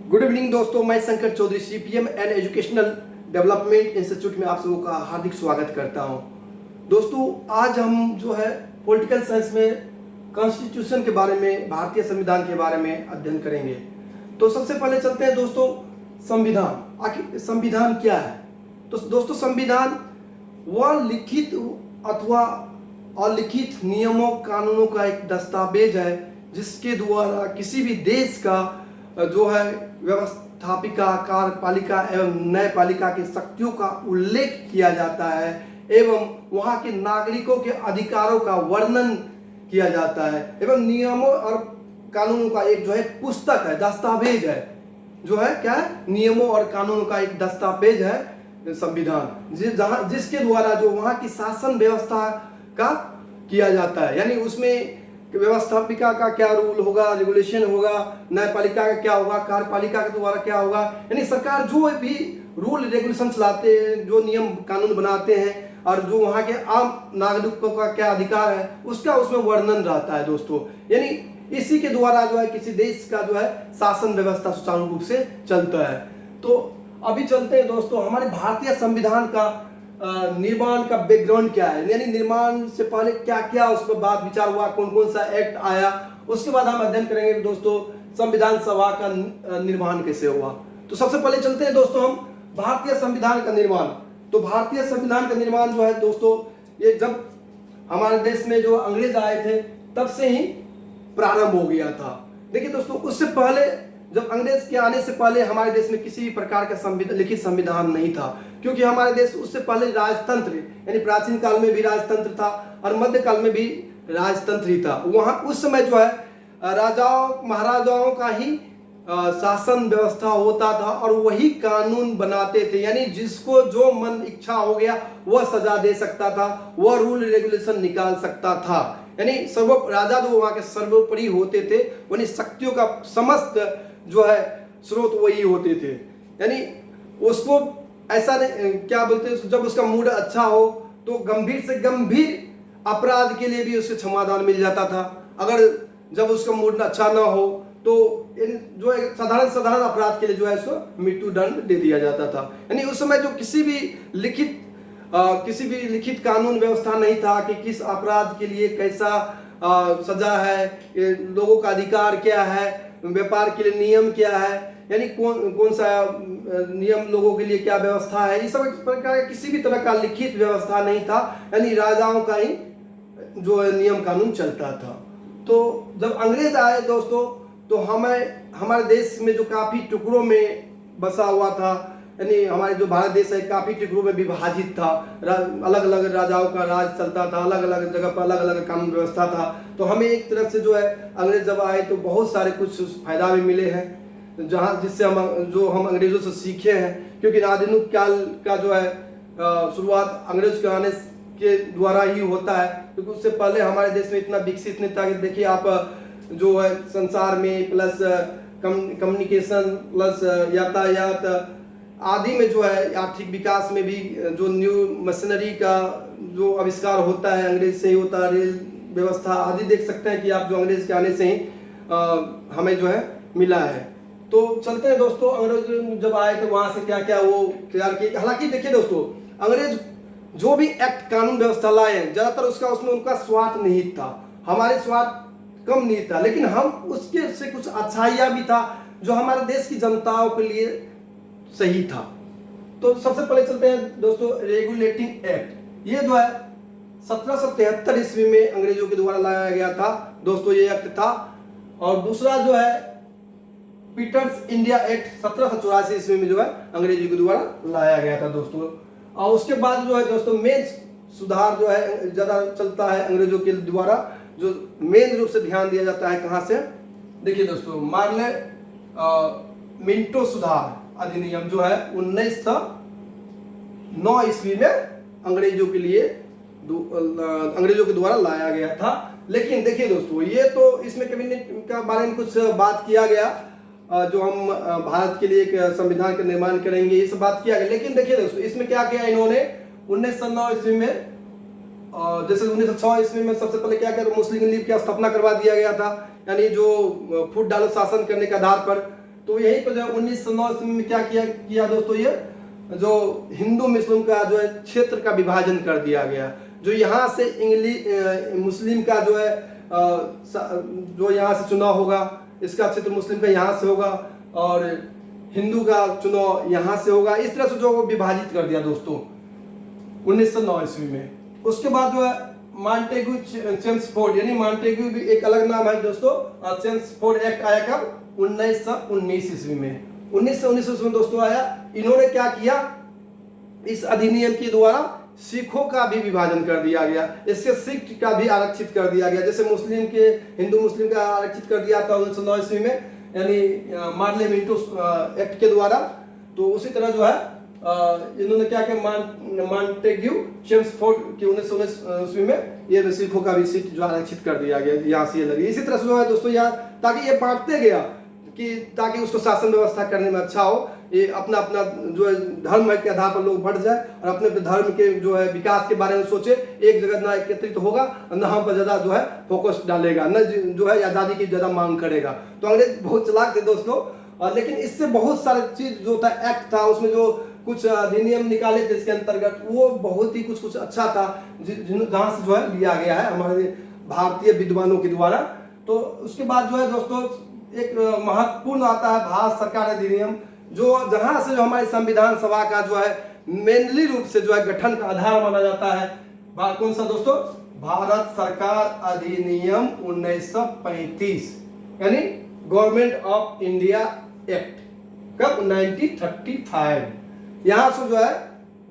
Good evening दोस्तों, मैं Shankar Chaudhary CPM and educational development institute में आप सबों का हार्दिक स्वागत करता हूं। दोस्तों, आज हम जो है पॉलिटिकल साइंस में कॉन्स्टिट्यूशन के बारे में, भारतीय संविधान के बारे में अध्ययन करेंगे। तो सबसे पहले चलते हैं दोस्तों संविधान। आखिर संविधान क्या है? तो दोस्तों संविधान वह लिखित अथवा अलिखित नियमों कानूनों का एक दस्तावेज है जिसके द्वारा किसी भी देश का जो है व्यवस्थापिका, कार्यपालिका एवं न्यायपालिका की शक्तियों का उल्लेख किया जाता है एवं वहाँ के नागरिकों के अधिकारों का वर्णन किया जाता है एवं नियमों और कानूनों का एक जो है पुस्तक है, दस्तावेज है, जो है क्या है, नियमों और कानूनों का एक दस्तावेज है संविधान, जिसके द्वारा जो वहाँ की शासन व्यवस्था का किया जाता है। यानी उसमें व्यवस्थापिका का क्या रूल होगा, रेगुलेशन होगा, न्यायपालिका का क्या होगा, कार्यपालिका के द्वारा क्या होगा, यानी सरकार जो भी रूल रेगुलेशन चलाते हैं, जो नियम कानून बनाते हैं और जो वहाँ के आम नागरिकों का क्या अधिकार है उसका उसमें वर्णन रहता है दोस्तों। यानी इसी के द्वारा जो है किसी देश का जो है शासन व्यवस्था सुचारू रूप से चलता है। तो अभी चलते हैं दोस्तों हमारे भारतीय संविधान का निर्माण का बैकग्राउंड क्या है, यानी निर्माण से पहले क्या क्या उस पर बात विचार हुआ, कौन कौन सा एक्ट आया, उसके बाद हम अध्ययन करेंगे दोस्तों संविधान सभा का निर्माण कैसे हुआ। तो सबसे पहले चलते हैं दोस्तों हम भारतीय संविधान का निर्माण। तो भारतीय संविधान का निर्माण जो है दोस्तों, ये जब हमारे देश में जो अंग्रेज आए थे तब से ही प्रारंभ हो गया था। देखिए दोस्तों, उससे पहले जब अंग्रेज के आने से पहले हमारे देश में किसी भी प्रकार का लिखित संविधान नहीं था, क्योंकि हमारे देश उससे पहले राजतंत्र, यानी प्राचीन काल में भी राजतंत्र था और मध्य काल में भी राजतंत्र ही था। वहाँ उस समय जो है राजाओं महाराजाओं का ही शासन व्यवस्था होता था और वही कानून बनाते थे, यानी जिसको जो मन इच्छा हो गया वह सजा दे सकता था, वह रूल रेगुलेशन निकाल सकता था। यानी राजा जो वहाँ के सर्वोपरि होते थे, यानी शक्तियों का समस्त जो है स्रोत वही होते थे। यानी उसको ऐसा नहीं, क्या बोलते हैं, जब उसका मूड अच्छा हो तो गंभीर से गंभीर अपराध के लिए भी उससे क्षमादान मिल जाता था। अगर जब उसका मूड अच्छा ना हो तो जो है साधारण अपराध के लिए जो है उसको मृत्यु दंड दे दिया जाता था। यानी उस समय जो किसी भी लिखित कानून व्यवस्था नहीं था कि किस अपराध के लिए कैसा सजा है, लोगों का अधिकार क्या है, व्यापार के लिए नियम क्या है, यानी कौन सा नियम लोगों के लिए क्या व्यवस्था है, इस सब प्रकार किसी भी तरह का लिखित व्यवस्था नहीं था। यानी राजाओं का ही जो नियम कानून चलता था। तो जब अंग्रेज आए दोस्तों तो हमारे देश में जो काफी टुकड़ों में बसा हुआ था, यानी हमारे जो भारत देश है काफी टुकड़ों में विभाजित था, अलग अलग राजाओं का राज चलता था, अलग अलग जगह पर अलग अलग कानून व्यवस्था था। तो हमें एक तरफ से जो है अंग्रेज जब आए तो बहुत सारे कुछ फायदा भी मिले हैं, जिससे हम अंग्रेजों से सीखे हैं, क्योंकि आधुनिक काल का जो है शुरुआत अंग्रेज के आने के द्वारा ही होता है, क्योंकि उससे पहले हमारे देश में इतना विकसित नहीं था। कि देखिए आप जो है संसार में प्लस कम्युनिकेशन प्लस यातायात आदि में जो है आर्थिक विकास में भी जो न्यू मशीनरी का जो आविष्कार होता है अंग्रेज से ही होता है। रेल व्यवस्था आदि देख सकते हैं कि आप जो अंग्रेज के आने से ही हमें जो है मिला है। तो चलते हैं दोस्तों, अंग्रेज जब आए तो वहाँ से क्या क्या वो तैयार किए। हालांकि देखिए दोस्तों, अंग्रेज जो भी एक्ट कानून व्यवस्था लाए ज्यादातर उसमें उनका स्वार्थ निहित था, हमारे स्वार्थ कम नहीं था, लेकिन हम उसके से कुछ अच्छाइयाँ भी था जो हमारे देश की जनताओं के लिए सही था। तो सबसे पहले चलते हैं दोस्तों रेगुलेटिंग एक्ट। ये जो है 1773 ईस्वी में अंग्रेजों के द्वारा लाया गया था दोस्तों, ये एक्ट था। और दूसरा जो है पीटर्स इंडिया एक्ट 1784 ईस्वी में जो है अंग्रेजों के द्वारा लाया गया था दोस्तों। और उसके बाद जो है दोस्तों मेन सुधार जो है ज्यादा चलता है अंग्रेजों के द्वारा, जो मेन रूप से ध्यान दिया जाता है कहाँ से, देखिए दोस्तों मार्ले मिंटो सुधार अधिनियम जो है 1909 ईस्वी में अंग्रेजों के द्वारा लाया गया था। लेकिन देखिए दोस्तों, ये तो इसमें कैबिनेट का बारे में कुछ बात किया गया, जो हम भारत के लिए एक संविधान का निर्माण करेंगे, ये सब बात किया गया। लेकिन देखिए दोस्तों, इसमें क्या किया इन्होंने 1909 ईस्वी में, जैसे 1906 ईस्वी में सबसे पहले क्या किया, मुस्लिम लीग की स्थापना करवा दिया गया था। यानी जो फूट डालो शासन करने के आधार पर तो यही पर जो 1909 ईस्वी में क्या किया दोस्तों, ये जो हिंदू मुस्लिम का जो है क्षेत्र का विभाजन कर दिया गया। जो यहाँ से मुस्लिम का जो है जो यहाँ से चुनाव होगा, इसका क्षेत्र मुस्लिम का यहाँ से होगा और हिंदू का चुनाव यहाँ से होगा। इस तरह से जो विभाजित कर दिया दोस्तों 1909 ईस्वी में। उसके बाद जो है मॉन्टेग्यू चेम्सफोर्ड, यानी मॉन्टेग्यू भी एक अलग नाम है दोस्तों। चेम्सफोर्ड एक्ट आया कब? 1919 ईस्वी में। 1919 ईस्वी में दोस्तों आया। इन्होंने क्या किया, इस अधिनियम के द्वारा सिखों का भी विभाजन कर दिया गया, इसके सिख का भी आरक्षित कर दिया गया। जैसे मुस्लिम के हिंदू मुस्लिम का आरक्षित कर दिया था 1909 ईस्वी में, यानी मार्ले मिंटो एक्ट के द्वारा। तो उसी तरह जो है इन्होंने क्या किया, मॉन्टेग्यू चेम्सफोर्ड के 1919 ईस्वी में ये सिखों का भी सीट जो आरक्षित कर दिया गया, यहाँ से ये लगी। इसी तरह से जो है दोस्तों यहाँ, ताकि ये बांटते गया कि ताकि उसको शासन व्यवस्था करने में अच्छा हो। ये अपना अपना जो है धर्म के आधार पर लोग बढ़ जाए और अपने अपने धर्म के जो है विकास के बारे में सोचे। एक जगह ना एकत्रित होगा, न हम पर ज्यादा जो है फोकस डालेगा, न जो है आजादी की ज्यादा मांग करेगा। तो अंग्रेज बहुत चालाक थे दोस्तों। लेकिन इससे बहुत सारे चीज जो था, एक्ट था, उसमें जो कुछ अधिनियम निकाले थे इसके अंतर्गत, वो बहुत ही कुछ अच्छा था, जहाँ से जो है लिया गया है हमारे भारतीय विद्वानों के द्वारा। तो उसके बाद जो है दोस्तों एक महत्वपूर्ण आता है भारत सरकार अधिनियम, जो जहां से जो हमारी संविधान सभा का जो है मेनली रूप से जो है गठन का आधार माना जाता है। कौन सा दोस्तों? भारत सरकार अधिनियम 1935, यानी गवर्नमेंट ऑफ इंडिया एक्ट। कब? 1935। यहां से जो है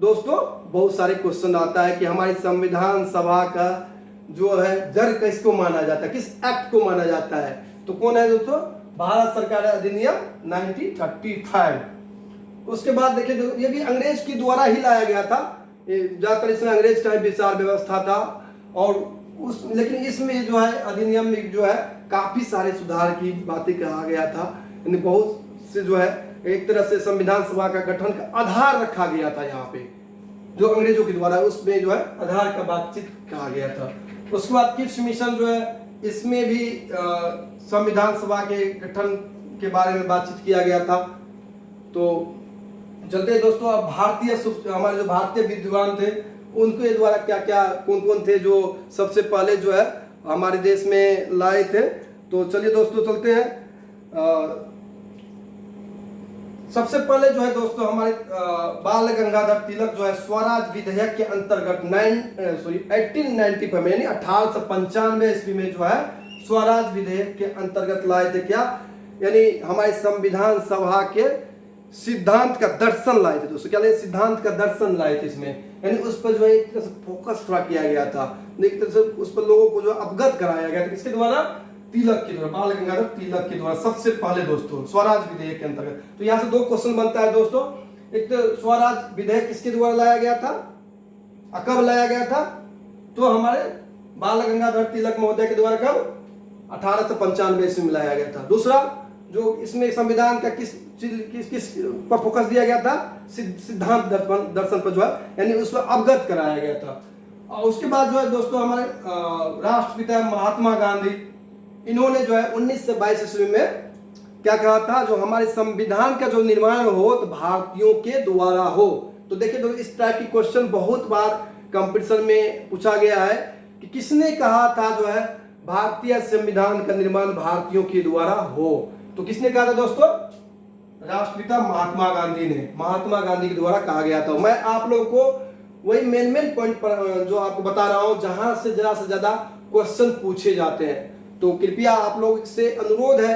दोस्तों बहुत सारे क्वेश्चन आता है कि हमारी संविधान सभा का जो है जड़ किसको माना जाता है, किस एक्ट को माना जाता है? तो कौन है दोस्तों? भारत सरकार अधिनियम 1935। उसके बाद देखिए ये भी अंग्रेज के द्वारा ही लाया गया था। ज्यादातर इसमें अंग्रेज का विचार व्यवस्था था और लेकिन इसमें जो है अधिनियम में जो है काफी सारे सुधार की बातें कहा गया था। यानी बहुत से जो है एक तरह से संविधान सभा का गठन का आधार रखा गया था यहाँ पे, जो अंग्रेजों के द्वारा उसमें जो है आधार का बातचीत कहा गया था। उसके बाद किप्स मिशन जो है, इसमें भी संविधान सभा के गठन के बारे में बातचीत किया गया था। तो चलते हैं दोस्तों अब हमारे जो भारतीय विद्वान थे उनके द्वारा क्या क्या कौन कौन थे जो सबसे पहले जो है हमारे देश में लाए थे। तो चलिए दोस्तों चलते हैं। सबसे पहले जो है दोस्तों हमारे बाल गंगाधर तिलक जो है स्वराज विधेयक के अंतर्गत 1895 में, यानी 1895 ईस्वी में जो है स्वराज विधेयक के अंतर्गत लाए थे। क्या? यानी हमारे संविधान सभा के सिद्धांत का दर्शन लाए थे दोस्तों। क्या लाए? सिद्धांत का दर्शन लाए थे इसमें, यानी उस पर जो है एक तरह से फोकस थोड़ा किया गया था, एक तरह से उस पर लोगों को जो अवगत कराया गया था। किसके द्वारा? तिलक के द्वारा, बाल गंगाधर तिलक के द्वारा सबसे पहले दोस्तों स्वराज विधेयक के अंतर्गत। तो यहाँ से दो क्वेश्चन बनता है दोस्तों। एक तो स्वराज विधेयक किसके द्वारा लाया गया था, कब लाया गया था? तो हमारे बाल गंगाधर तिलक महोदय के द्वारा कब? 1895 ईस्वी में लाया गया था। दूसरा जो इसमें संविधान का किस पर फोकस दिया गया था? सिद्धांत दर्शन पर जो है, यानी उस पर अवगत कराया गया था। और उसके बाद जो है दोस्तों हमारे राष्ट्रपिता महात्मा गांधी, इन्होंने जो है 1922 ईस्वी में क्या कहा था, जो हमारे संविधान का जो निर्माण हो तो भारतीयों के द्वारा हो। तो देखिए तो इस टाइप की क्वेश्चन बहुत बार कंपटीशन में पूछा गया है कि किसने कहा था जो है भारतीय संविधान का निर्माण भारतीयों के द्वारा हो। तो किसने कहा था दोस्तों? राष्ट्रपिता महात्मा गांधी ने, महात्मा गांधी के द्वारा कहा गया था। मैं आप लोगों को वही मेन पॉइंट पर जो आपको बता रहा हूं जहां से ज्यादा क्वेश्चन पूछे जाते हैं। तो कृपया आप लोग से अनुरोध है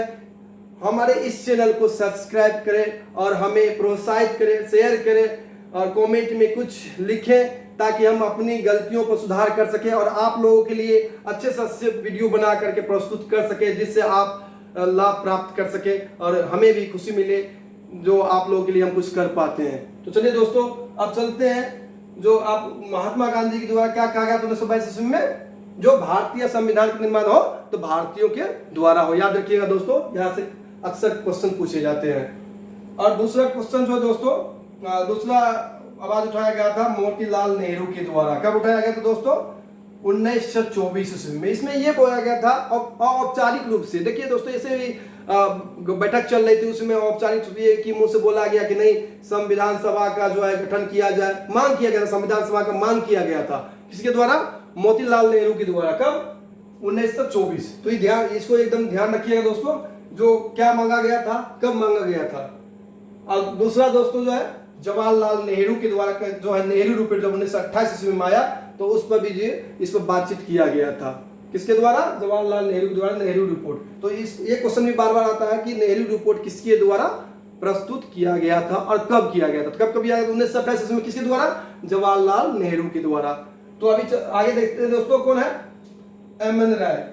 हमारे इस चैनल को सब्सक्राइब करें और हमें प्रोत्साहित करें, शेयर करें और कमेंट में कुछ लिखें ताकि हम अपनी गलतियों को सुधार कर सकें और आप लोगों के लिए अच्छे से अच्छे वीडियो बना करके प्रस्तुत कर सके, जिससे आप लाभ प्राप्त कर सके और हमें भी खुशी मिले जो आप लोगों के लिए हम कुछ कर पाते हैं। तो चलिए दोस्तों अब चलते हैं। जो आप महात्मा गांधी के द्वारा क्या कहा गया था 1922 ईस्वी में, जो भारतीय संविधान का निर्माण हो तो भारतीयों के द्वारा हो। याद रखिएगा दोस्तों, यहाँ से अक्सर क्वेश्चन पूछे जाते हैं। और दूसरा क्वेश्चन जो है दोस्तों, दूसरा आवाज उठाया गया था मोतीलाल नेहरू के द्वारा। कब उठाया गया था दोस्तों? 1924 ईस्वी में। इसमें ये बोला गया था औपचारिक रूप से, देखिए दोस्तों ऐसे भी बैठक चल रही थी, उसमें औपचारिक रूप से की मुंह से बोला गया कि नहीं संविधान सभा का जो है गठन किया जाए, मांग किया गया था, संविधान सभा का मांग किया गया था किसके द्वारा? मोतीलाल नेहरू के द्वारा। कब? 1924। तो ये ध्यान, इसको एकदम ध्यान रखिएगा दोस्तों, जो क्या मांगा गया था, कब मांगा गया था। और दूसरा दोस्तों जो है जवाहरलाल नेहरू के द्वारा जो है नेहरू रिपोर्ट जब 1928 ईस्वी में आया तो उस पर भी इस पर बातचीत किया गया था। किसके द्वारा? जवाहरलाल नेहरू के द्वारा नेहरू रिपोर्ट। तो ये क्वेश्चन भी बार बार आता है कि नेहरू रिपोर्ट किसके द्वारा प्रस्तुत किया गया था और कब किया गया था। तो कब किया गया? 1928 ईस्वी में। किसके द्वारा? जवाहरलाल नेहरू के द्वारा। तो अभी आगे देखते हैं दोस्तों, कौन है? एम एन राय।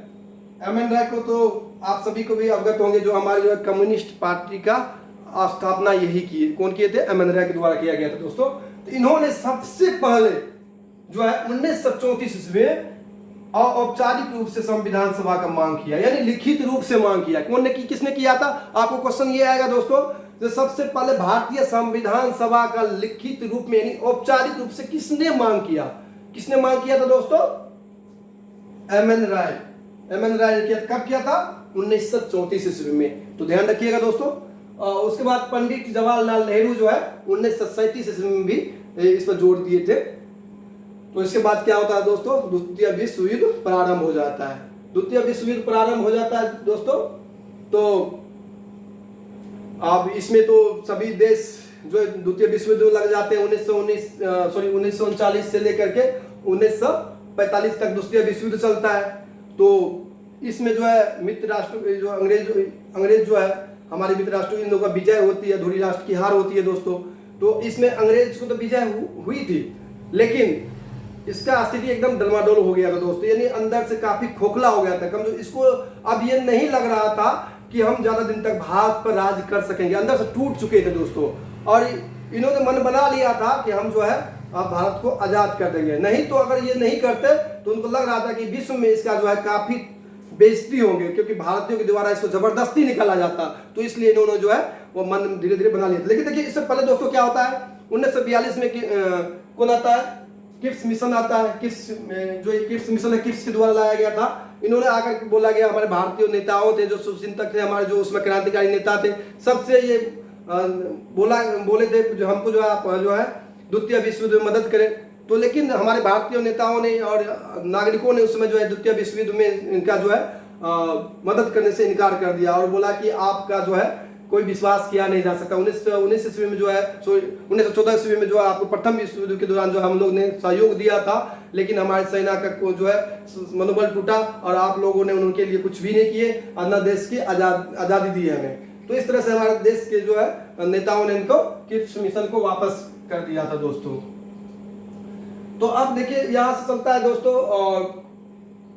एम एन राय को तो आप सभी को भी अवगत होंगे, जो हमारे जो है कम्युनिस्ट पार्टी का स्थापना यही की। कौन किए थे? एम एन राय के द्वारा किया गया था दोस्तों। तो इन्होंने सबसे पहले जो है 1934 ईस्वी में औपचारिक रूप से संविधान सभा का मांग किया, यानी लिखित रूप से मांग किया। कौन ने की? किसने किया था? आपको क्वेश्चन ये आएगा दोस्तों, जो सबसे पहले भारतीय संविधान सभा का लिखित रूप में यानी औपचारिक रूप से किसने मांग किया? किसने मांग किया था दोस्तों? एम एन राय। एम एन राय ने कब किया था? 1934 ईस्वी में। तो ध्यान रखिएगा दोस्तों। उसके बाद पंडित जवाहरलाल नेहरू जो है 1937 ईस्वी में भी इस पर जोर दिए थे। तो इसके बाद क्या होता है दोस्तों? द्वितीय विश्व युद्ध प्रारंभ हो जाता है। द्वितीय विश्व युद्ध प्रारंभ हो जाता है दोस्तों। तो अब इसमें तो सभी देश जो द्वितीय विश्व युद्ध लग जाते हैं 1939 से लेकर के 1945 तक द्वितीय विश्व युद्ध चलता है। तो इसमें जो है मित्र राष्ट्र जो अंग्रेज जो है हमारे मित्र राष्ट्र, इन लोगों का विजय होती है, धुरी राष्ट्र की हार होती है दोस्तों। तो इसमें अंग्रेज को तो विजय हुई थी, लेकिन इसका स्थिति एकदम डलमाडोल हो गया था दोस्तों, यानी अंदर से काफी खोखला हो गया था, कमजोर। इसको अब ये नहीं लग रहा था कि हम ज्यादा दिन तक भारत पर राज कर सकेंगे, अंदर से टूट चुके थे दोस्तों। और इन्होंने मन बना लिया था कि हम जो है अब भारत को आजाद कर देंगे। नहीं तो अगर ये नहीं करते तो उनको लग रहा था कि विश्व में इसका जो है काफी बेइज्जती होंगे, क्योंकि भारतीयों के द्वारा इसको जबरदस्ती निकाला जाता। तो इसलिए इन्होंने जो है वो मन धीरे धीरे बना लिया। लेकिन देखिए इससे पहले दोस्तों क्या होता है, 1942 में कौन आता है? किप्स मिशन आता है। किप्स जो किप्स मिशन है, किप्स के द्वारा लाया गया था। इन्होंने आकर बोला गया, हमारे भारतीय नेताओं थे जो शुभचिंतक थे, हमारे जो उसमें क्रांतिकारी नेता थे, सबसे ये बोले थे जो हमको जो है आप जो है द्वितीय विश्व युद्ध में मदद करें। तो लेकिन हमारे भारतीय नेताओं ने और नागरिकों ने उस समय जो है द्वितीय विश्व युद्ध में इनका जो है मदद करने से इनकार कर दिया और बोला कि आपका जो है कोई विश्वास किया नहीं जा सकता। 1919 ईस्वी में जो है 1914 ईस्वी में जो है आपको प्रथम विश्व युद्ध के दौरान जो हम लोग ने सहयोग दिया था, लेकिन हमारे सेना का जो है मनोबल टूटा और आप लोगों ने उनके लिए कुछ भी नहीं किए, अपना देश की आजादी दी है हमें। तो इस तरह से हमारे देश के जो है नेताओं ने इनको किप्स मिशन को वापस कर दिया था दोस्तों। तो अब देखिए यहाँ से चलता है दोस्तों, और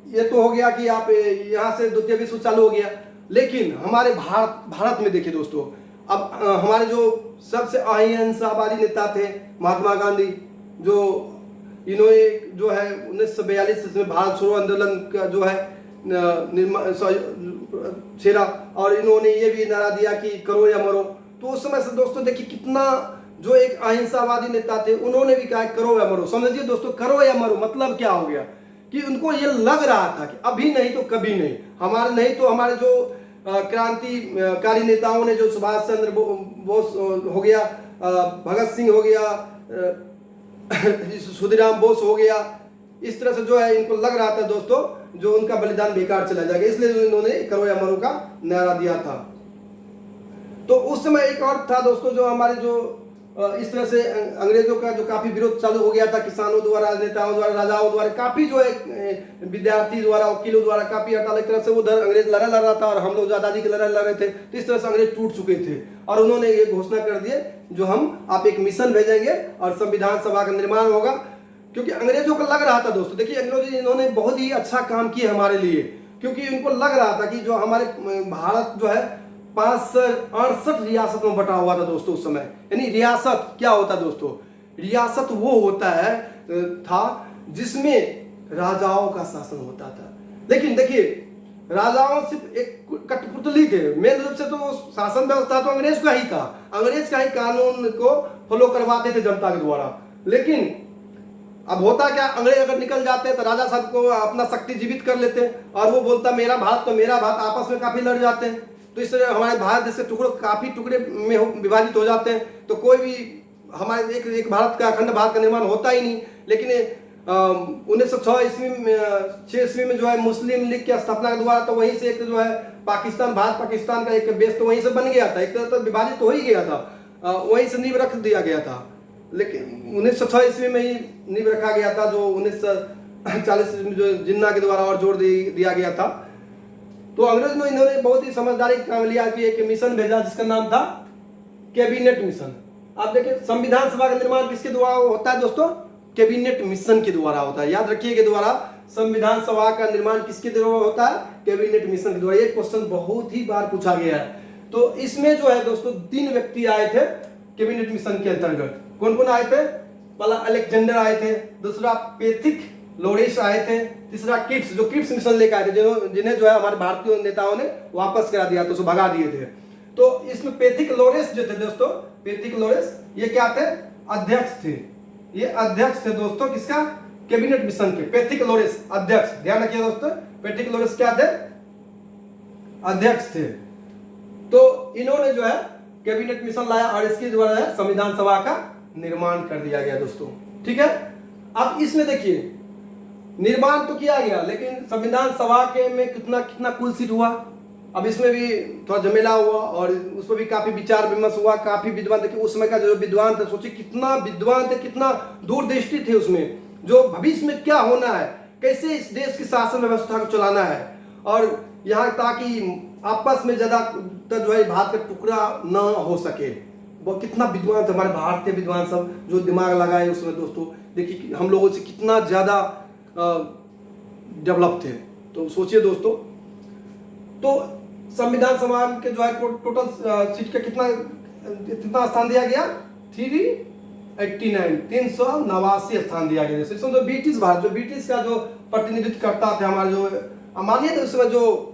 ये तो हो गया कि आप यहाँ से द्वितीय विश्व चालू हो गया। लेकिन हमारे भारत में देखिए दोस्तों, अब हमारे जो सबसे अहिंसावादी नेता थे महात्मा गांधी, जो इन्होंने जो है 1942 में भारत छोड़ो आंदोलन का जो है छेड़ा, और इन्होंने ये भी नारा दिया कि करो या मरो। तो उस समय से दोस्तों देखिए कितना जो एक अहिंसावादी नेता थे, उन्होंने भी कहा करो या मरो। समझिए दोस्तों, करो या मरो मतलब क्या हो गया कि उनको ये लग रहा था कि अभी नहीं तो कभी नहीं, हमारे नहीं तो हमारे जो क्रांतिकारी नेताओं ने, जो सुभाष चंद्र बोस हो गया, भगत सिंह हो गया, खुदीराम बोस हो गया, इस तरह से जो है इनको लग रहा था दोस्तों जो उनका बलिदान बेकार चला जाएगा, इसलिए इन्होंने करो या मरो का नारा दिया था। तो उस समय एक और था दोस्तों, जो हमारे जो इस तरह से अंग्रेजों का जो काफी विरोध चालू हो गया था, किसानों द्वारा, नेताओं द्वारा, राजाओं द्वारा, काफी जो है विद्यार्थी द्वारा, वकीलों द्वारा काफी हड़ताल, एक तरह से उधर अंग्रेज लड़ा लड़ रहा था और हम लोग आजादी की लड़ाई लड़ रहे थे। तो इस तरह से अंग्रेज टूट चुके थे और उन्होंने ये घोषणा कर दिए जो हम आप एक मिशन भेजेंगे और संविधान सभा का निर्माण होगा, क्योंकि अंग्रेजों को लग रहा था दोस्तों, देखिए अंग्रेज इन्होंने बहुत ही अच्छा काम किया हमारे लिए, क्योंकि इनको लग रहा था कि जो हमारे भारत जो है 568 रियासत में बटा हुआ था दोस्तों उस समय। यानी रियासत क्या होता है दोस्तों? रियासत वो होता है था जिसमें राजाओं का शासन होता था। लेकिन देखिए राजाओं सिर्फ एक कठपुतली थे, मेन रूप से तो शासन व्यवस्था तो अंग्रेज का ही था, अंग्रेज का ही कानून को फॉलो करवाते थे जनता के द्वारा। लेकिन अब होता क्या, अंग्रेज अगर निकल जाते हैं तो राजा साहब को अपना शक्ति जीवित कर लेते हैं और वो बोलता मेरा भारत तो मेरा भारत, आपस में काफी लड़ जाते हैं। तो इस तरह हमारे भारत जैसे टुकड़ों काफी टुकड़े में विभाजित हो जाते हैं, तो कोई भी हमारे एक भारत का, अखंड भारत का निर्माण होता ही नहीं। लेकिन 1906 ईस्वी में जो है मुस्लिम लीग की स्थापना के द्वारा तो वहीं से एक जो है पाकिस्तान, भारत पाकिस्तान का एक बेस तो वहीं से बन गया था, एक तरह तो विभाजित हो ही गया था, वहीं से नींव रख दिया गया था। लेकिन 1906 ईस्वी में ही नींव रखा गया था, जो 1940 में जो जिन्ना के द्वारा और जोड़ दिया गया था। तो अंग्रेज में इन्होंने बहुत ही समझदारी काम लिया कि एक मिशन भेजा जिसका नाम था कैबिनेट मिशन। आप देखिए संविधान सभा का निर्माण किसके द्वारा होता है दोस्तों? कैबिनेट मिशन के द्वारा होता है। याद रखिए के द्वारा संविधान सभा का निर्माण किसके द्वारा होता है? कैबिनेट मिशन के द्वारा। ये क्वेश्चन बहुत ही बार पूछा गया है। तो इसमें जो है दोस्तों 3 व्यक्ति आए थे कैबिनेट मिशन के अंतर्गत। कौन कौन आए थे? पहला अलेक्जेंडर आए थे, दूसरा पेथिक लोरेस आए थे, तीसरा किप्स, जो किप्स मिशन लेकर आए थे, जिन्हें जो है हमारे भारतीय नेताओं ने वापस करा दिया, तो भगा दिए थे। तो इसमें पेथिक लोरेस जो थे दोस्तों, पेथिक लोरेस ये क्या थे? अध्यक्ष थे। ये अध्यक्ष थे दोस्तों किसका? कैबिनेट मिशन के। पेथिक लोरेस अध्यक्ष, ध्यान रखिए दोस्तों, पेथिक लोरेस क्या थे? अध्यक्ष थे। तो इन्होंने जो है कैबिनेट मिशन लाया और इसके द्वारा है संविधान सभा का निर्माण कर दिया गया दोस्तों। ठीक है, अब इसमें देखिए निर्माण तो किया गया, लेकिन संविधान सभा के में कितना कुल सीट हुआ, अब इसमें भी थोड़ा झमेला हुआ और उसमें भी काफी विचार विमर्श हुआ। काफी विद्वान थे उस समय का, जो विद्वान थे, सोचिए कितना विद्वान थे, कितना दूरदृष्टि थे उसमें, जो भविष्य में क्या होना है, कैसे इस देश की शासन व्यवस्था को चलाना है, और यहाँ ताकि आपस में ज्यादा जो है भारत का टुकड़ा न हो सके। वो कितना विद्वान थे हमारे भारतीय विद्वान सब, जो दिमाग लगाए उसमें दोस्तों। देखिए हम लोगों से कितना ज्यादा डेवलप थे। तो सोचिए दोस्तों, तो संविधान सभा के जो है टोटल सीट का कितना स्थान दिया गया? 389 स्थान दिया गया। इसमें जो ब्रिटिश भारत, जो ब्रिटिश का जो प्रतिनिधित्व करता थे हमारे, जो मानिए तो उसमें जो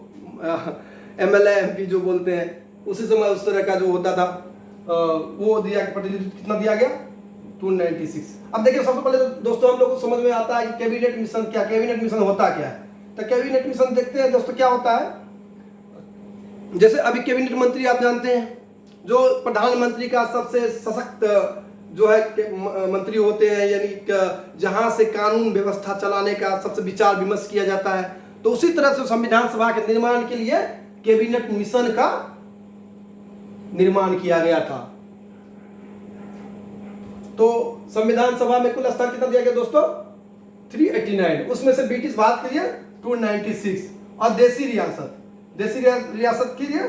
MLA MP जो बोलते हैं, उसी समय उस तरह का जो होता था, वो दिया प्रतिनिधित्व कितना दिया गया? 296। अब देखिए सबसे पहले तो दोस्तों हम लोग को समझ में आता है कि कैबिनेट मिशन क्या, कैबिनेट मिशन होता क्या है। तो कैबिनेट मिशन देखते हैं दोस्तों क्या होता है। जैसे अभी कैबिनेट मंत्री आप जानते हैं, जो प्रधानमंत्री का सबसे सशक्त जो है मंत्री होते हैं, यानी जहां से कानून व्यवस्था चलाने का सबसे विचार विमर्श किया जाता है। तो उसी तरह से संविधान सभा के निर्माण के लिए कैबिनेट मिशन का निर्माण किया गया था। तो संविधान सभा में कुल स्थान कितना दिया गया दोस्तों? 389। उसमें से ब्रिटिश भारत के लिए 296 और देसी रियासत के लिए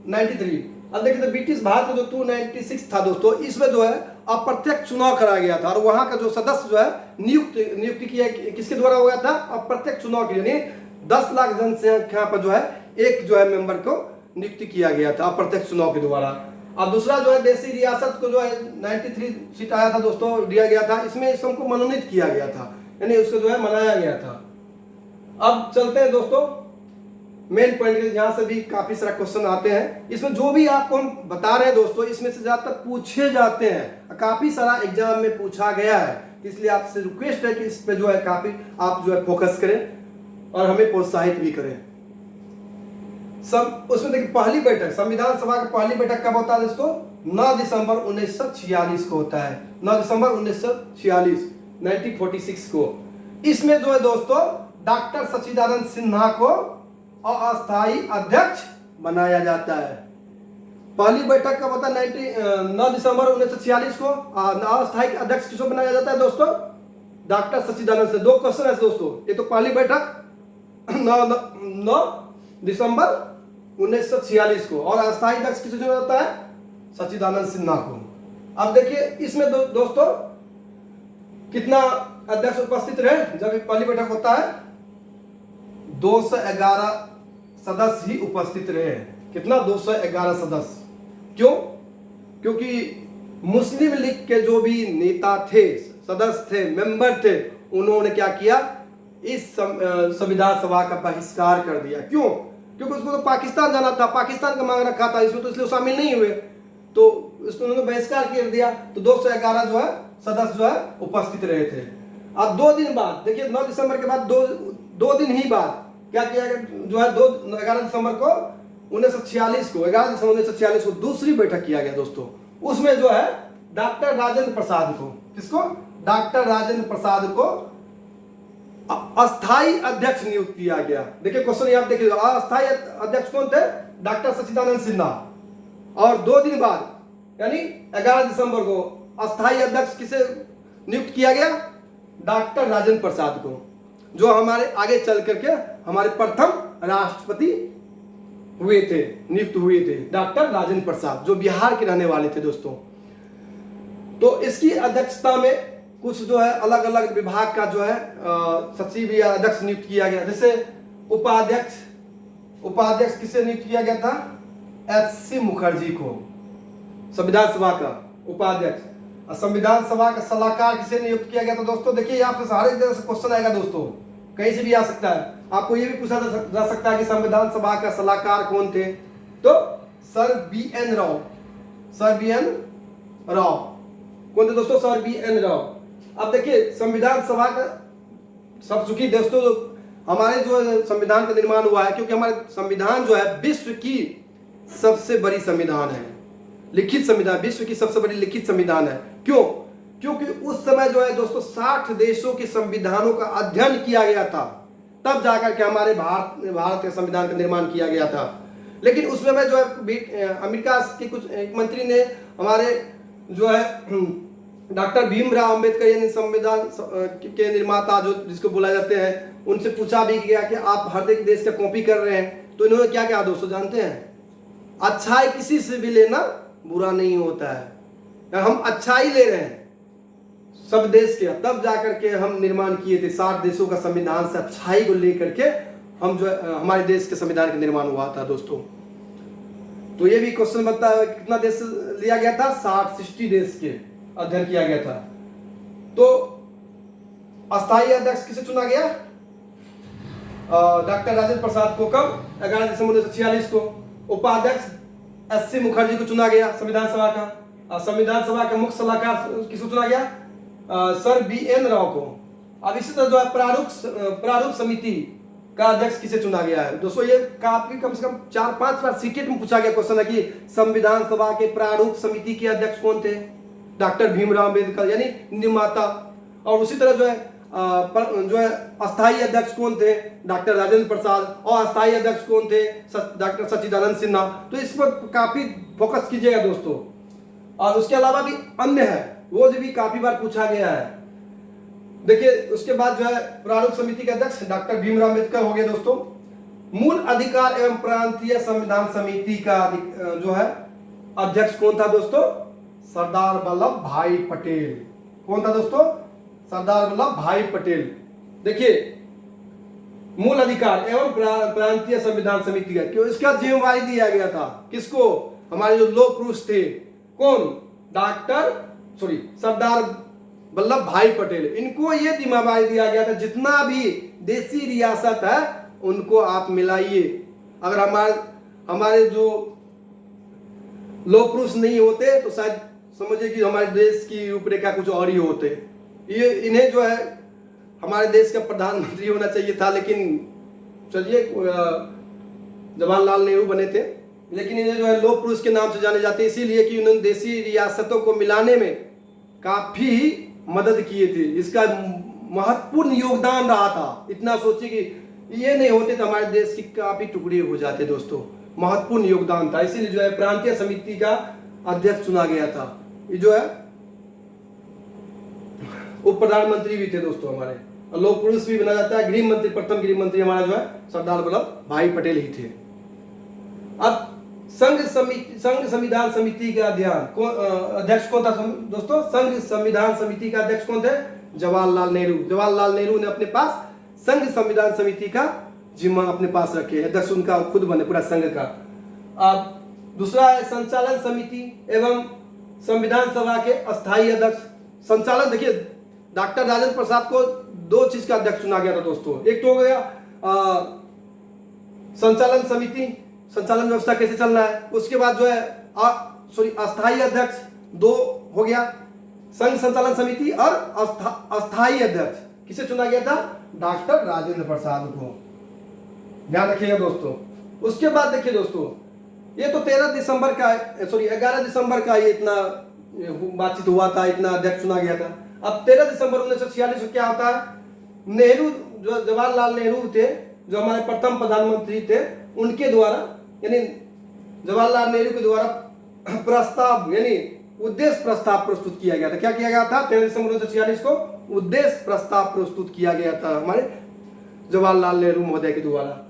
93। अब देखिए तो ब्रिटिश भारत में जो 296 था दोस्तों, इसमें जो है अप्रत्यक्ष चुनाव कराया गया था, और वहां का जो सदस्य जो है नियुक्ति किया किसके द्वारा हो गया था? अप्रत्यक्ष चुनाव के, यानी 10 लाख जनसंख्या पर जो है एक जो है मेंबर को नियुक्ति किया गया था अप्रत्यक्ष चुनाव के द्वारा। अब दूसरा जो है देसी रियासत को जो है 93 सीट आया था दोस्तों, दिया गया था। इसमें इसको मनोनीत किया गया था, यानी उसको जो है मनाया गया था। अब चलते हैं दोस्तों मेन पॉइंट के, जहां से भी काफी सारा क्वेश्चन आते हैं। इसमें जो भी आपको हम बता रहे हैं दोस्तों, इसमें से ज्यादातर पूछे जाते हैं, काफी सारा एग्जाम में पूछा गया है, इसलिए आपसे रिक्वेस्ट है कि इस पे जो है काफी आप जो है फोकस करें और हमें प्रोत्साहित भी करें। सब उसमें देखिए पहली बैठक, संविधान सभा की पहली बैठक कब होता है दोस्तों? 9 दिसंबर 1946 को होता है। 9 दिसंबर 1946 1946 को। इसमें जो है दोस्तों डॉक्टर सच्चिदानंद सिन्हा को अस्थायी अध्यक्ष बनाया जाता है। पहली बैठक कब होता है? 9 दिसंबर 1946 को। अस्थायी अध्यक्ष किसको बनाया जाता है दोस्तों? डॉक्टर सच्चिदानंद से। 2 क्वेश्चन है दोस्तों, ये तो पहली बैठक 9 दिसंबर 1946 को, और अस्थायी अध्यक्ष किसे चुना जाता है? सच्चिदानंद सिन्हा को। अब देखिए इसमें दोस्तों कितना अध्यक्ष उपस्थित रहे जब पहली बैठक होता है? 211 सदस्य ही उपस्थित रहे। कितना? 211 सदस्य। क्यों? क्योंकि मुस्लिम लीग के जो भी नेता थे, सदस्य थे, मेंबर थे, उन्होंने क्या किया? इस संविधान सभा का बहिष्कार कर दिया। क्यों? क्योंकि उसको तो पाकिस्तान जाना था, पाकिस्तान का मांग रखा था, इसमें तो इसलिए शामिल नहीं हुए, तो उसको उन्होंने बहिष्कार कर दिया। तो 211 जो है सदस्य जो है उपस्थित रहे थे। अब 2 दिन बाद देखिए 9 दिसंबर के बाद दो दिन ही बाद क्या किया गया जो है 11 दिसंबर को 1946 को 11 दिसंबर 1946 को दूसरी बैठक किया गया दोस्तों। उसमें जो है डॉक्टर राजेंद्र प्रसाद को, किसको, डॉक्टर राजेंद्र प्रसाद को अस्थाई अध्यक्ष नियुक्त किया गया। देखिए क्वेश्चन यहाँ देखिएगा, अस्थाई अध्यक्ष कौन थे, डॉक्टर सच्चिदानंद सिन्हा। और 2 दिन बाद यानी 11 दिसंबर को अस्थाई अध्यक्ष किसे नियुक्त किया गया, डॉक्टर राजेंद्र प्रसाद को, जो हमारे आगे चल करके हमारे प्रथम राष्ट्रपति हुए थे, नियुक्त हुए थे, डॉक्टर राजेंद्र प्रसाद, जो बिहार के रहने वाले थे दोस्तों। तो इसकी अध्यक्षता में कुछ जो है अलग अलग विभाग का जो है सचिव या अध्यक्ष नियुक्त किया गया। जैसे उपाध्यक्ष किसे नियुक्त किया गया था, एच.सी. मुखर्जी को, संविधान सभा का उपाध्यक्ष। और संविधान सभा का सलाहकार किसे नियुक्त किया गया था दोस्तों। देखिए यहाँ पे सारे तरह से क्वेश्चन आएगा दोस्तों, कहीं से भी आ सकता है। आपको ये भी पूछा जा सकता है कि संविधान सभा का सलाहकार कौन थे, तो sir BN. Rao. Sir BN. Rao कौन थे दोस्तों, सर बी.एन. राव। अब देखिए संविधान सभा का सब चूंकि दोस्तों हमारे जो संविधान का निर्माण हुआ है, क्योंकि हमारे संविधान जो है विश्व की सबसे बड़ी संविधान है, लिखित संविधान, विश्व की सबसे बड़ी लिखित संविधान है। क्यों, क्योंकि उस समय जो है दोस्तों 60 देशों के संविधानों का अध्ययन किया गया था, तब जाकर के हमारे भारत के संविधान का निर्माण किया गया था। लेकिन उसमें में जो है अमेरिका के कुछ एक मंत्री ने हमारे जो है डॉक्टर भीमराव अंबेडकर यानी संविधान के निर्माता जो जिसको बुलाए जाते हैं, उनसे पूछा भी गया कि आप हर एक देश का कॉपी कर रहे हैं। तो इन्होंने क्या कहा दोस्तों जानते हैं, अच्छाई किसी से भी लेना बुरा नहीं होता है, हम अच्छाई ले रहे हैं सब देश के, तब जाकर के हम निर्माण किए थे 60 देशों का संविधान से अच्छाई को लेकर के हम जो हमारे देश के संविधान का निर्माण हुआ था दोस्तों। तो ये भी क्वेश्चन बनता है कितना देश लिया गया था, 60 देश के अध्ययन किया गया था। तो अस्थाई अध्यक्ष किसे चुना गया, डॉक्टर राजेंद्र प्रसाद को, कब 11 दिसंबर 1946 को। उपाध्यक्ष एच.सी. मुखर्जी को चुना गया संविधान सभा का। संविधान सभा का मुख्य सलाहकार किसको चुना गया, सर बी.एन. राव को। अब इसी तरह जो है प्रारूप समिति का अध्यक्ष किसे चुना गया है दोस्तों। ये काफी कम से कम 4-5 बार सीटेट में पूछा गया क्वेश्चन है कि संविधान सभा के प्रारूप समिति के अध्यक्ष कौन थे, डॉक्टर भीमराव अंबेडकर यानी निर्माता। और उसी तरह जो है अस्थाई अध्यक्ष कौन थे, डॉक्टर राजेंद्र प्रसाद। और अस्थाई अध्यक्ष कौन थे, डॉक्टर सच्चिदानंद सिन्हा। तो इस पर काफी फोकस कीजिएगा दोस्तों। और उसके अलावा भी अन्य है, वो भी काफी बार पूछा गया है। देखिए उसके बाद जो है प्रारूप समिति के अध्यक्ष डॉक्टर भीमराव अंबेडकर हो गए दोस्तों। मूल अधिकार एवं प्रांतीय संविधान समिति का जो है अध्यक्ष कौन था दोस्तों, सरदार वल्लभ भाई पटेल। कौन था दोस्तों, सरदार वल्लभ भाई पटेल। देखिए मूल अधिकार एवं प्रांतीय संविधान समिति का क्यों इसका जिम्मेवारी दिया गया था किसको, हमारे जो लोक पुरुष थे, कौन, सरदार वल्लभ भाई पटेल। इनको ये जिम्मेवारी दिया गया था जितना भी देसी रियासत है उनको आप मिलाइए। अगर हमारे जो लोक पुरुष नहीं होते तो शायद समझिए कि हमारे देश की रूपरेखा कुछ और ही होते। ये इन्हें जो है हमारे देश का प्रधानमंत्री होना चाहिए था, लेकिन चलिए जवाहरलाल नेहरू बने थे, लेकिन इन्हें जो है लोक पुरुष के नाम से जाने जाते हैं, इसीलिए कि उन्होंने देसी रियासतों को मिलाने में काफी मदद किए थे। इसका महत्वपूर्ण योगदान रहा था। इतना सोचिए कि ये नहीं होते तो हमारे देश की काफी टुकड़े हो जाते दोस्तों। महत्वपूर्ण योगदान था, इसीलिए जो है प्रांतीय समिति का अध्यक्ष चुना गया था। ये जो है उप प्रधानमंत्री भी थे दोस्तों हमारे, लोक पुरुष भी बना जाता है। गृह मंत्री, प्रथम गृह मंत्री हमारा जो है सरदार वल्लभ भाई पटेल ही थे। अब संघ संविधान समिति का अध्यक्ष कौन था दोस्तों, संघ संविधान समिति का अध्यक्ष कौन थे, जवाहरलाल नेहरू। जवाहरलाल नेहरू ने अपने पास संघ संविधान समिति का जिम्मा अपने पास रखे, अध्यक्ष उनका खुद बने पूरा संघ का। अब दूसरा है संचालन समिति एवं संविधान सभा के अस्थायी अध्यक्ष। संचालन देखिए डॉक्टर राजेंद्र प्रसाद को 2 चीज का अध्यक्ष चुना गया था दोस्तों। एक तो हो गया संचालन समिति, संचालन व्यवस्था कैसे चलना है। उसके बाद जो है अस्थायी अध्यक्ष 2 हो गया, संघ संचालन समिति और अस्थायी अध्यक्ष किसे चुना गया था? डॉक्टर राजेंद्र प्रसाद को। ध्यान रखिएगा दोस्तों। उसके बाद देखिए दोस्तों, ये तो 13 दिसंबर का, सॉरी 11 दिसंबर का ये इतना बातचीत हुआ था, इतना अध्यक्ष चुना गया था। अब 13 दिसंबर 1946 को क्या होता है? नेहरू, जो जवाहरलाल नेहरू थे, जो हमारे प्रथम प्रधानमंत्री थे, उनके द्वारा, यानी जवाहरलाल नेहरू के द्वारा प्रस्ताव, यानी उद्देश्य प्रस्ताव प्रस्तुत किया गया था। क्या किया गया था? 13 दिसंबर 1946 को उद्देश्य प्रस्ताव प्रस्तुत किया गया था हमारे जवाहरलाल नेहरू महोदय के द्वारा।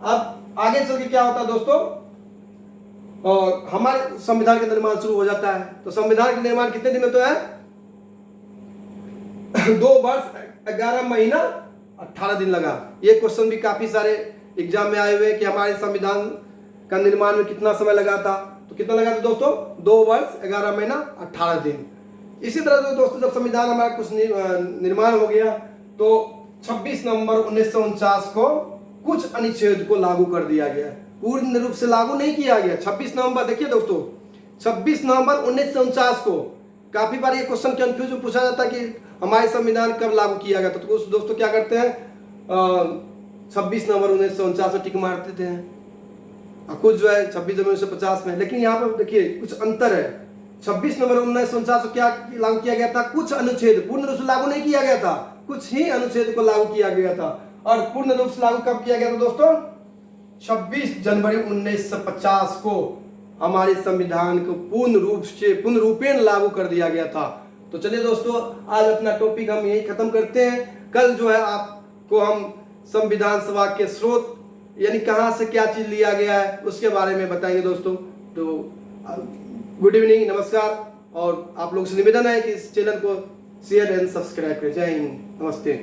अब आगे चल के क्या होता है दोस्तों? और हमारे संविधान का निर्माण शुरू हो जाता है। तो संविधान का निर्माण कितने दिन में तो है? 2 वर्ष 11 महीना 18 दिन लगा। ये क्वेश्चन भी काफी सारे एग्जाम में आए हुए कि हमारे संविधान का निर्माण में कितना समय लगा था। तो कितना लगा था दोस्तों? 2 वर्ष 11 महीना 18 दिन। इसी तरह से दोस्तों, जब संविधान हमारा कुछ निर्माण हो गया तो 26 नवंबर 1949 को कुछ अनुच्छेद को लागू कर दिया गया। पूर्ण रूप से लागू नहीं किया गया। 26 नवंबर, देखिए दोस्तों, 26 नवंबर 1949 को काफी बार ये क्वेश्चन कंफ्यूज में पूछा जाता है कि हमारे संविधान कब लागू किया गया था। तो कुछ दोस्तों क्या करते हैं, 26 नवंबर 1949 में टिक मारते थे, कुछ जो है 26 जनवरी 1950 में। लेकिन यहाँ पर देखिए कुछ अंतर है। 26 नवंबर 1949 को क्या लागू किया गया था? कुछ अनुच्छेद, पूर्ण रूप से लागू नहीं किया गया था, कुछ ही अनुच्छेद को लागू किया गया था। और पूर्ण रूप से लागू कब किया गया था दोस्तों? 26 जनवरी 1950 को हमारे संविधान को पूर्ण रूपेण लागू कर दिया गया था। तो चलिए दोस्तों, आज अपना टॉपिक हम यही खत्म करते हैं। कल जो है आपको हम संविधान सभा के स्रोत, यानी कहाँ से क्या चीज लिया गया है, उसके बारे में बताएंगे दोस्तों। तो गुड इवनिंग, नमस्कार, और आप लोगों से निवेदन है कि इस चैनल को शेयर एंड सब्सक्राइब करें। जय हिंद, नमस्ते।